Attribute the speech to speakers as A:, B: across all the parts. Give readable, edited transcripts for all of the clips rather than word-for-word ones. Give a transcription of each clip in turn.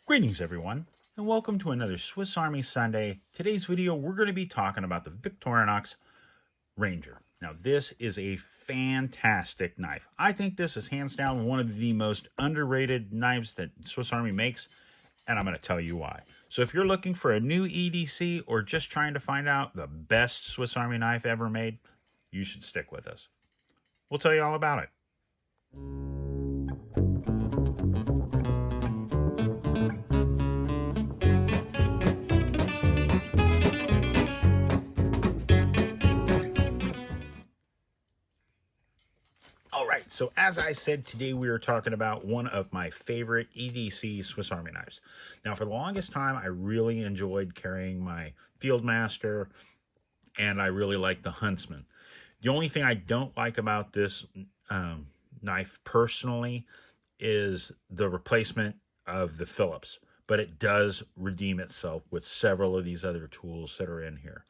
A: Greetings everyone, and welcome to another Swiss Army Sunday. Today's video, we're going to be talking about the Victorinox Ranger. Now, this is a fantastic knife. I think this is hands down one of the most underrated knives that Swiss Army makes, and I'm going to tell you why. So if you're looking for a new EDC or just trying to find out the best Swiss Army knife ever made, you should stick with us. We'll tell you all about it. All right, so as I said, today we are talking about one of my favorite EDC Swiss Army knives. Now, for the longest time, I really enjoyed carrying my Fieldmaster, and I really like the Huntsman. The only thing I don't like about this knife personally is the replacement of the Phillips, but it does redeem itself with several of these other tools that are in here.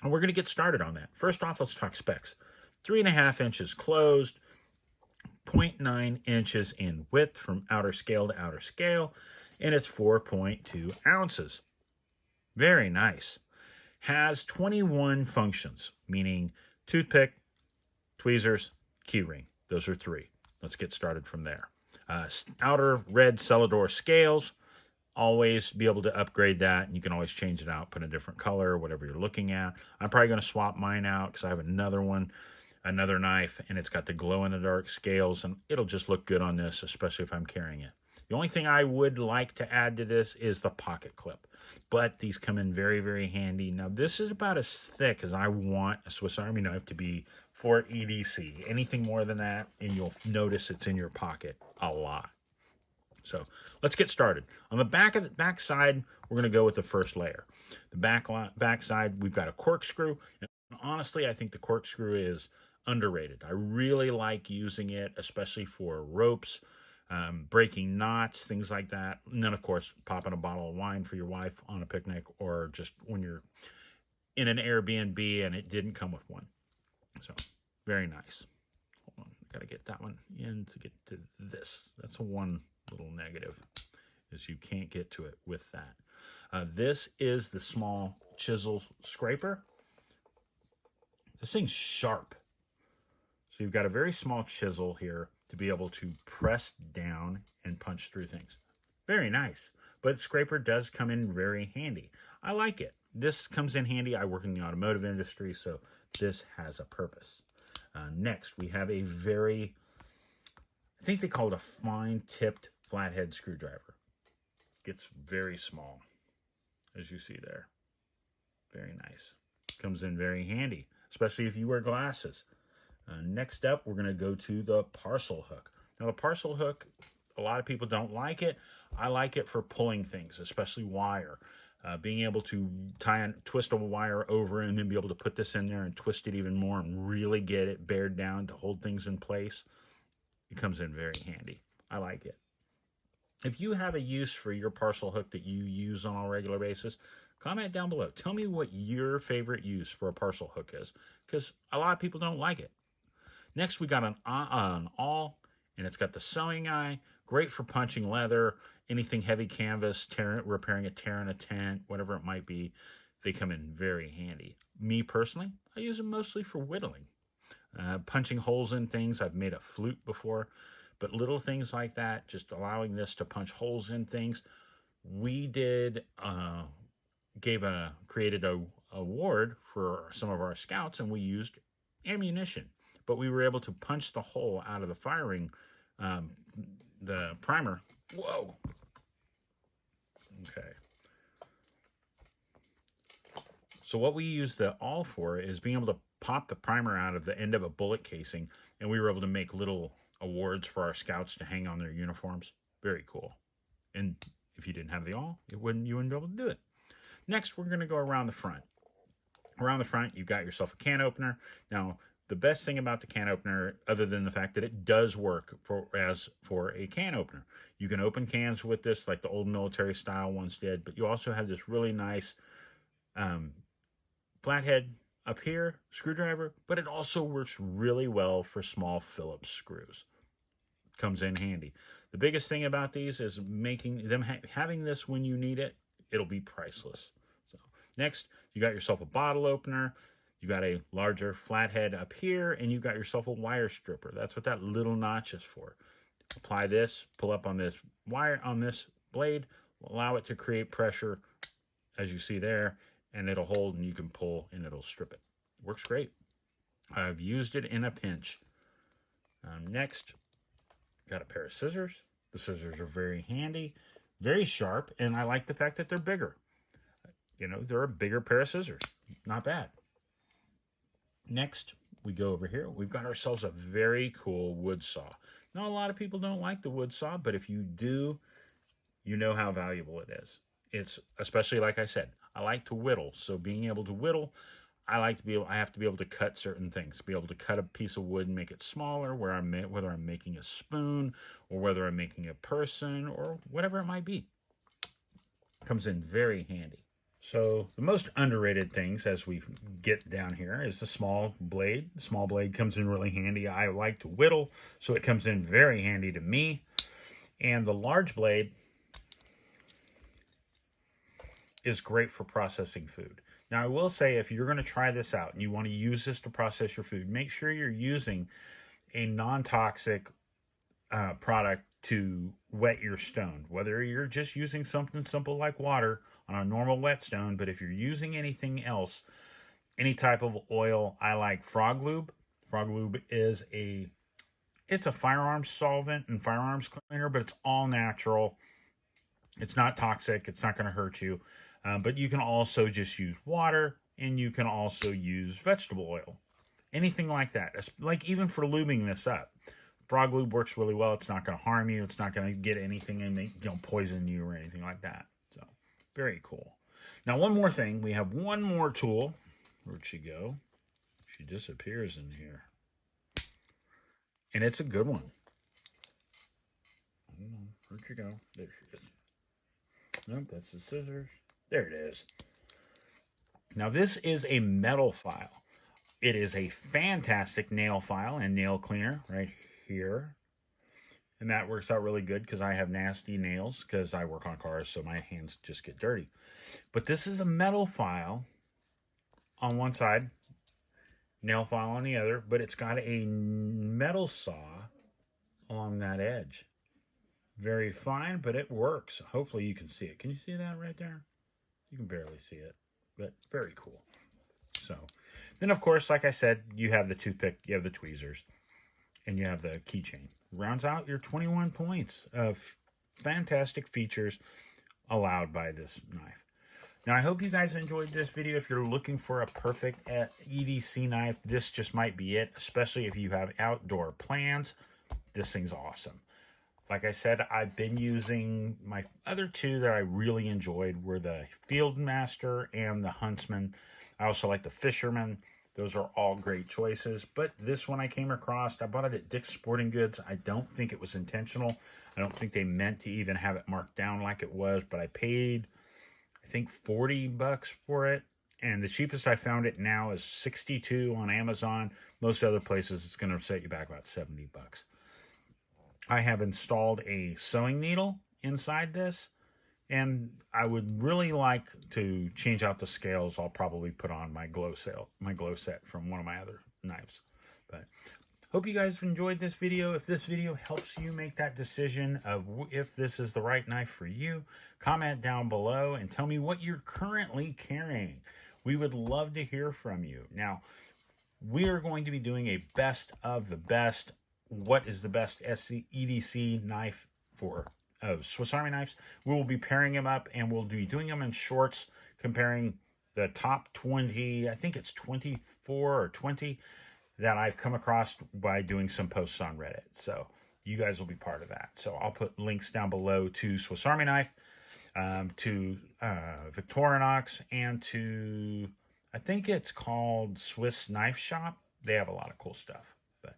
A: And we're going to get started on that. First off, let's talk specs. 3.5 inches closed, 0.9 inches in width from outer scale to outer scale, and it's 4.2 ounces. Very nice. Has 21 functions, meaning toothpick, tweezers, keyring. Those are 3. Let's get started from there. Outer red Celador scales. Always be able to upgrade that, and you can always change it out, put a different color, whatever you're looking at. I'm probably going to swap mine out because I have another one, another knife, and it's got the glow-in-the-dark scales, and it'll just look good on this, especially if I'm carrying it. The only thing I would like to add to this is the pocket clip, but these come in very, very handy. Now, this is about as thick as I want a Swiss Army knife to be for EDC. Anything more than that, and you'll notice it's in your pocket a lot. So let's get started. On the back side, we're going to go with the first layer. The back side, we've got a corkscrew. And honestly, I think the corkscrew is underrated. I really like using it, especially for ropes, breaking knots, things like that. And then, of course, popping a bottle of wine for your wife on a picnic, or just when you're in an Airbnb and it didn't come with one. So very nice. Hold on, got to get that one in to get to this. That's one little negative, is you can't get to it with that. This is the small chisel scraper. This thing's sharp. So you've got a very small chisel here to be able to press down and punch through things. Very nice. But scraper does come in very handy. I like it. This comes in handy. I work in the automotive industry, so this has a purpose. Next, we have a very, I think they call it a fine-tipped flathead screwdriver. Gets very small, as you see there. Very nice. Comes in very handy, especially if you wear glasses. Next up, we're going to go to the Parcel hook. Now, the Parcel hook, a lot of people don't like it. I like it for pulling things, especially wire. Being able to twist a wire over and then be able to put this in there and twist it even more and really get it bared down to hold things in place. It comes in very handy. I like it. If you have a use for your Parcel hook that you use on a regular basis, comment down below. Tell me what your favorite use for a Parcel hook is, because a lot of people don't like it. Next, we got an awl, and it's got the sewing eye. Great for punching leather, anything heavy canvas, repairing a tear in a tent, whatever it might be. They come in very handy. Me personally, I use them mostly for whittling. Punching holes in things. I've made a flute before, but little things like that, just allowing this to punch holes in things. We did created a award for some of our scouts, and we used ammunition, but we were able to punch the hole out of the firing, the primer. Whoa. Okay. So what we use the awl for is being able to pop the primer out of the end of a bullet casing, and we were able to make little awards for our scouts to hang on their uniforms. Very cool. And if you didn't have the awl, you wouldn't be able to do it. Next, we're going to go around the front. Around the front, you've got yourself a can opener. Now, the best thing about the can opener, other than the fact that it does work as for a can opener, you can open cans with this like the old military style ones did, but you also have this really nice flathead up here, screwdriver, but it also works really well for small Phillips screws. comes in handy. The biggest thing about these is making them having this when you need it. It'll be priceless. So next, you got yourself a bottle opener. You got a larger flathead up here, and you got yourself a wire stripper. That's what that little notch is for. Apply this, pull up on this wire, on this blade, allow it to create pressure, as you see there, and it'll hold, and you can pull, and it'll strip it. Works great. I've used it in a pinch. Next, got a pair of scissors. The scissors are very handy, very sharp, and I like the fact that they're bigger. You know, they're a bigger pair of scissors. Not bad. Next, we go over here. We've got ourselves a very cool wood saw. Now, a lot of people don't like the wood saw, but if you do, you know how valuable it is. It's especially, like I said, I like to whittle. So being able to whittle, I have to be able to cut certain things, be able to cut a piece of wood and make it smaller, whether I'm making a spoon or whether I'm making a person or whatever it might be. Comes in very handy. So the most underrated things as we get down here is the small blade. The small blade comes in really handy. I like to whittle, so it comes in very handy to me. And the large blade is great for processing food. Now, I will say, if you're going to try this out and you want to use this to process your food, make sure you're using a non-toxic product to wet your stone. Whether you're just using something simple like water on a normal whetstone, but if you're using anything else, any type of oil, I like Frog Lube. Frog Lube is it's a firearms solvent and firearms cleaner, but it's all natural. It's not toxic. It's not going to hurt you. But you can also just use water, and you can also use vegetable oil. Anything like that. Like even for lubing this up. Frog Lube works really well. It's not going to harm you. It's not going to get anything in, poison you or anything like that. So, very cool. Now, one more thing. We have one more tool. Where'd she go? She disappears in here. And it's a good one. Where'd she go? There she is. Nope, that's the scissors. There it is. Now, this is a metal file. It is a fantastic nail file and nail cleaner right here. And that works out really good because I have nasty nails because I work on cars, so my hands just get dirty. But this is a metal file on one side, nail file on the other, but it's got a metal saw along that edge. Very fine, but it works. Hopefully you can see it. Can you see that right there? You can barely see it, but very cool. So, then of course, like I said, you have the toothpick, you have the tweezers, and you have the keychain. Rounds out your 21 points of fantastic features allowed by this knife. Now, I hope you guys enjoyed this video. If you're looking for a perfect EDC knife, this just might be it, especially if you have outdoor plans. This thing's awesome. Like I said, I've been using my other two that I really enjoyed were the Fieldmaster and the Huntsman. I also like the Fisherman. Those are all great choices. But this one I came across, I bought it at Dick's Sporting Goods. I don't think it was intentional. I don't think they meant to even have it marked down like it was. But I paid, I think, $40 for it. And the cheapest I found it now is $62 on Amazon. Most other places, it's going to set you back about $70. I have installed a sewing needle inside this, and I would really like to change out the scales. I'll probably put on my glow set from one of my other knives. But hope you guys enjoyed this video. If this video helps you make that decision of if this is the right knife for you, comment down below and tell me what you're currently carrying. We would love to hear from you. Now, we are going to be doing a best of the best. What is the best EDC knife for Swiss Army knives? We will be pairing them up, and we'll be doing them in shorts, comparing the top 20, I think it's 24 or 20, that I've come across by doing some posts on Reddit. So you guys will be part of that. So I'll put links down below to Swiss Army knife, to Victorinox, and to, I think it's called Swiss Knife Shop. They have a lot of cool stuff. But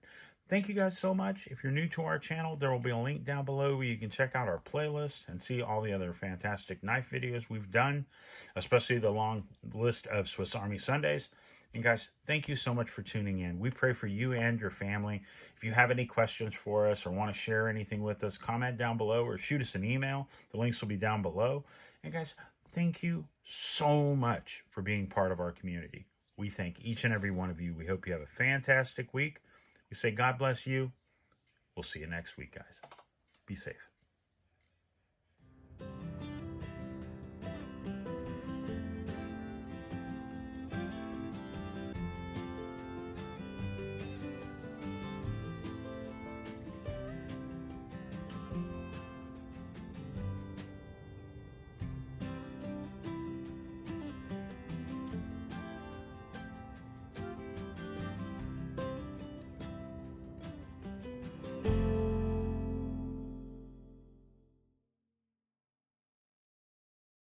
A: thank you guys so much. If you're new to our channel, there will be a link down below where you can check out our playlist and see all the other fantastic knife videos we've done, especially the long list of Swiss Army Sundays. And guys, thank you so much for tuning in. We pray for you and your family. If you have any questions for us or want to share anything with us, comment down below or shoot us an email. The links will be down below. And guys, thank you so much for being part of our community. We thank each and every one of you. We hope you have a fantastic week. We say God bless you. We'll see you next week, guys. Be safe.